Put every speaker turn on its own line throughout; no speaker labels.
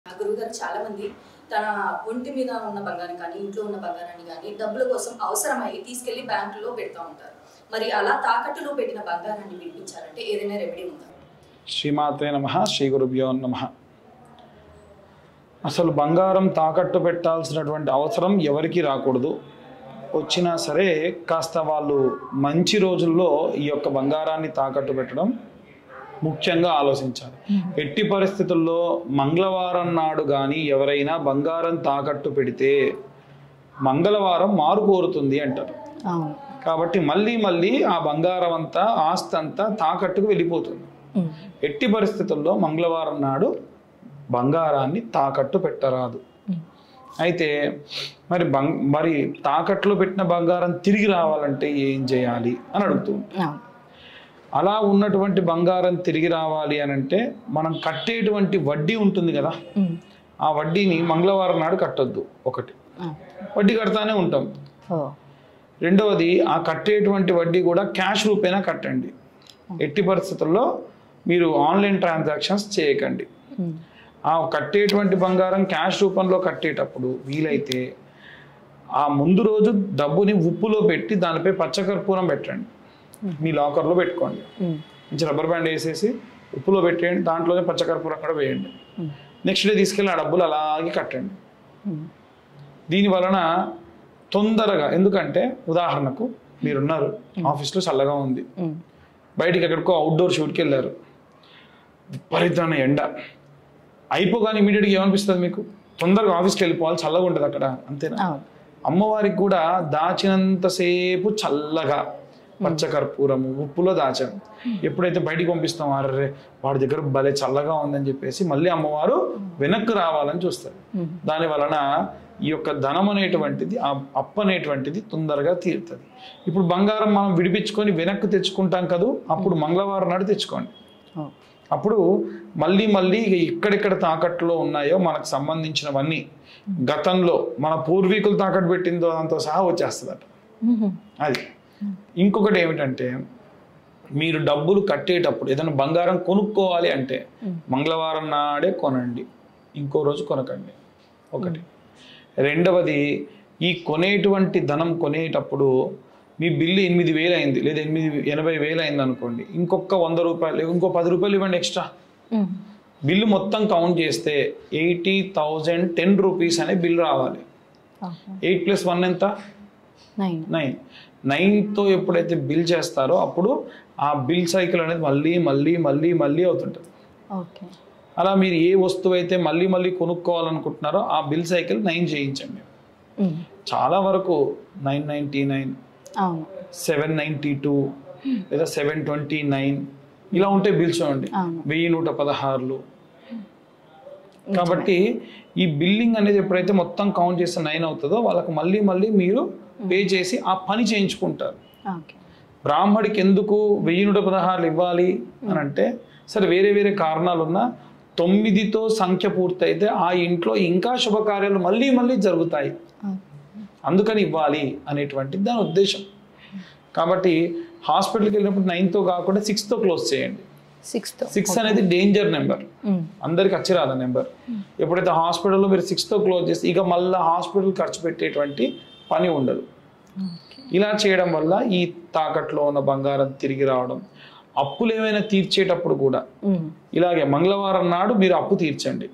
గురువుగారు చాలా మంది తన ఒంటి మీద ఉన్న బంగారం కానీ ఇంట్లో ఉన్న బంగారాన్ని కానీ డబ్బుల కోసం అవసరమై తీసుకెళ్లి బ్యాంకులో పెడతా ఉంటారు. మరి అలా తాకట్టులో పెట్టిన బంగారాన్ని విడిపించాలంటే ఏదైనా రెమెడీ ఉందా?
శ్రీమాతే నమః, శ్రీ గురుభ్యో నమః. అసలు బంగారం తాకట్టు పెట్టాల్సినటువంటి అవసరం ఎవరికి రాకూడదు. వచ్చినా సరే కాస్త వాళ్ళు మంచి రోజుల్లో ఈ యొక్క బంగారాన్ని తాకట్టు పెట్టడం ముఖ్యంగా ఆలోచించాలి. ఎట్టి పరిస్థితుల్లో మంగళవారం నాడు కానీ ఎవరైనా బంగారం తాకట్టు పెడితే మంగళవారం మారు కోరుతుంది అంటారు. కాబట్టి మళ్ళీ మళ్ళీ ఆ బంగారం అంతా ఆస్తి అంతా తాకట్టుకు వెళ్ళిపోతుంది. ఎట్టి పరిస్థితుల్లో మంగళవారం నాడు బంగారాన్ని తాకట్టు పెట్టరాదు. అయితే మరి తాకట్టులో పెట్టిన బంగారం తిరిగి రావాలంటే ఏం చేయాలి అని అడుగుతుంది. అలా ఉన్నటువంటి బంగారం తిరిగి రావాలి అని అంటే మనం కట్టేటువంటి వడ్డీ ఉంటుంది కదా, ఆ వడ్డీని మంగళవారం నాడు కట్టొద్దు. ఒకటి, వడ్డీ కడతానే ఉంటాం. రెండవది, ఆ కట్టేటువంటి వడ్డీ కూడా క్యాష్ రూపేనా కట్టండి. ఎట్టి పరిస్థితుల్లో మీరు ఆన్లైన్ ట్రాన్సాక్షన్స్ చేయకండి. ఆ కట్టేటువంటి బంగారం క్యాష్ రూపంలో కట్టేటప్పుడు వీలైతే ఆ ముందు రోజు డబ్బుని ఉప్పులో పెట్టి దానిపై పచ్చకర్పూరం పెట్టండి. మీ లాకర్లో పెట్టుకోండి. మంచి రబ్బర్ బ్యాండ్ వేసేసి ఉప్పులో పెట్టేయండి, దాంట్లోనే పచ్చకర్పూరం కూడా వేయండి. నెక్స్ట్ డే తీసుకెళ్ళి ఆ డబ్బులు అలాగే కట్టండి. దీని వలన తొందరగా, ఎందుకంటే ఉదాహరణకు మీరున్నారు ఆఫీస్లో చల్లగా ఉంది, బయటికి ఎక్కడికో అవుట్డోర్ షూట్కి వెళ్ళారు, విపరీతమైన ఎండ అయిపోగానే ఇమీడియట్గా ఏమనిపిస్తుంది మీకు? తొందరగా ఆఫీస్కి వెళ్ళిపోవాలి, చల్లగా ఉంటుంది అక్కడ, అంతేనా? అమ్మవారికి కూడా దాచినంతసేపు చల్లగా పచ్చకర్పూరము ఉప్పులో దాచాం. ఎప్పుడైతే బయటికి పంపిస్తాం, అర్రే వాడి దగ్గర భలే చల్లగా ఉందని చెప్పేసి మళ్ళీ అమ్మవారు వెనక్కి రావాలని చూస్తారు. దాని వలన ఈ యొక్క ధనం అనేటువంటిది, ఆ అప్పు అనేటువంటిది తొందరగా తీరుతుంది. ఇప్పుడు బంగారం మనం విడిపించుకొని వెనక్కి తెచ్చుకుంటాం కదా, అప్పుడు మంగళవారం నాడు తెచ్చుకోండి. అప్పుడు మళ్ళీ మళ్ళీ ఎక్కడెక్కడ తాకట్టులో ఉన్నాయో మనకు సంబంధించినవన్నీ గతంలో మన పూర్వీకులు తాకట్టు పెట్టిందో దాంతో సహా వచ్చేస్తుందట. అది ఇంకొకటి ఏమిటంటే, మీరు డబ్బులు కట్టేటప్పుడు ఏదైనా బంగారం కొనుక్కోవాలి అంటే మంగళవారం నాడే కొనండి, ఇంకో రోజు కొనకండి. ఒకటి. రెండవది, ఈ కొనేటువంటి ధనం కొనేటప్పుడు మీ బిల్లు 8,000 అయింది లేదా 80,000 అయింది అనుకోండి, ఇంకొక 100 రూపాయలు, ఇంకో 10 రూపాయలు ఇవ్వండి ఎక్స్ట్రా. బిల్లు మొత్తం కౌంట్ చేస్తే 80,010 రూపీస్ అనే బిల్ రావాలి. 8 + 1 ఎంత? 9. 9తో ఎప్పుడైతే బిల్ చేస్తారో అప్పుడు ఆ బిల్ సైకిల్ అనేది మళ్ళీ మళ్ళీ మళ్ళీ మళ్ళీ అవుతుంటుంది. అలా మీరు ఏ వస్తువు అయితే మళ్ళీ మళ్ళీ కొనుక్కోవాలనుకుంటున్నారో ఆ బిల్ సైకిల్ 9 చేయించండి. చాలా వరకు 999, 792 లేదా 729 ఇలా ఉంటే బిల్స్ చూడండి, 1116. కాబట్టి ఈ బిల్లింగ్ అనేది ఎప్పుడైతే మొత్తం కౌంట్ చేస్తే 9 అవుతుందో వాళ్ళకు మళ్ళీ మళ్ళీ మీరు పే చేసి ఆ పని చేయించుకుంటారు. బ్రాహ్మడికి ఎందుకు 1116 ఇవ్వాలి అని అంటే, సరే వేరే వేరే కారణాలు ఉన్నా 9తో సంఖ్య పూర్తయితే ఆ ఇంట్లో ఇంకా శుభకార్యాలు మళ్ళీ మళ్ళీ జరుగుతాయి, అందుకని ఇవ్వాలి అనేటువంటి దాని ఉద్దేశం. కాబట్టి హాస్పిటల్కి వెళ్ళినప్పుడు 9తో కాకుండా 6తో క్లోజ్ చేయండి. 6 అనేది డేంజర్ నెంబర్, అందరికి అచ్చిరాద నెంబర్. ఎప్పుడైతే హాస్పిటల్లో మీరు 6తో క్లోజ్ చేస్తే ఇక మళ్ళీ హాస్పిటల్ ఖర్చు పెట్టేటువంటి పని ఉండదు. ఇలా చేయడం వల్ల ఈ తాకట్లో ఉన్న బంగారం తిరిగి రావడం. అప్పులు ఏమైనా తీర్చేటప్పుడు కూడా ఇలాగే మంగళవారం నాడు మీరు అప్పు తీర్చండి.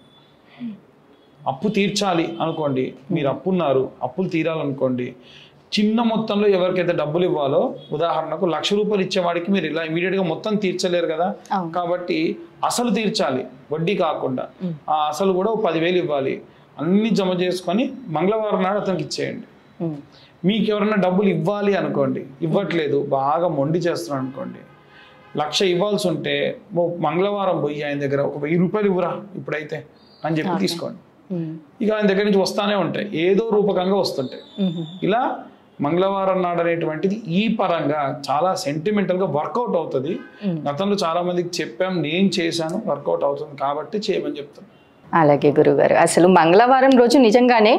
అప్పు తీర్చాలి అనుకోండి, మీరు అప్పున్నారు, అప్పులు తీరాలనుకోండి, చిన్న మొత్తంలో ఎవరికైతే డబ్బులు ఇవ్వాలో, ఉదాహరణకు 1,00,000 రూపాయలు ఇచ్చేవాడికి మీరు ఇలా ఇమీడియట్గా మొత్తం తీర్చలేరు కదా, కాబట్టి అసలు తీర్చాలి, వడ్డీ కాకుండా. ఆ అసలు కూడా 10,000 ఇవ్వాలి. అన్ని జమ చేసుకొని మంగళవారం నాడు అతనికి ఇచ్చేయండి. మీకు ఎవరైనా డబ్బులు ఇవ్వాలి అనుకోండి, ఇవ్వట్లేదు, బాగా మొండి చేస్తున్నాడు అనుకోండి, 1,00,000 ఇవ్వాల్సి ఉంటే మంగళవారం పోయి ఆయన దగ్గర ఒక 1,000 రూపాయలు ఇవ్వరా ఇప్పుడైతే అని చెప్పి తీసుకోండి. ఇక ఆయన దగ్గర నుంచి వస్తానే ఉంటాయి, ఏదో రూపకంగా వస్తుంటాయి. ఇలా మంగళవారం నాడు అనేటువంటిది ఈ పరంగా చాలా సెంటిమెంటల్గా వర్కౌట్ అవుతుంది. గతంలో చాలా మందికి చెప్పాం, నేను చేశాను, వర్కౌట్ అవుతుంది కాబట్టి చేయమని చెప్తాను.
అలాగే గురుగారు, అసలు మంగళవారం రోజు నిజంగానే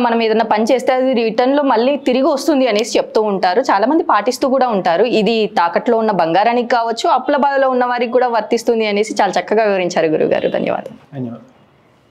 మనం ఏదైనా పని చేస్తే అది రిటర్న్లో మళ్ళీ తిరిగి వస్తుంది అనేసి చెప్తూ ఉంటారు. చాలా మంది పాటిస్తూ కూడా ఉంటారు. ఇది తాకట్లో ఉన్న బంగారానికి కావచ్చు, అప్పుల బాధలో ఉన్న వారికి కూడా వర్తిస్తుంది అనేసి చాలా చక్కగా వివరించారు గురుగారు. ధన్యవాదాలు.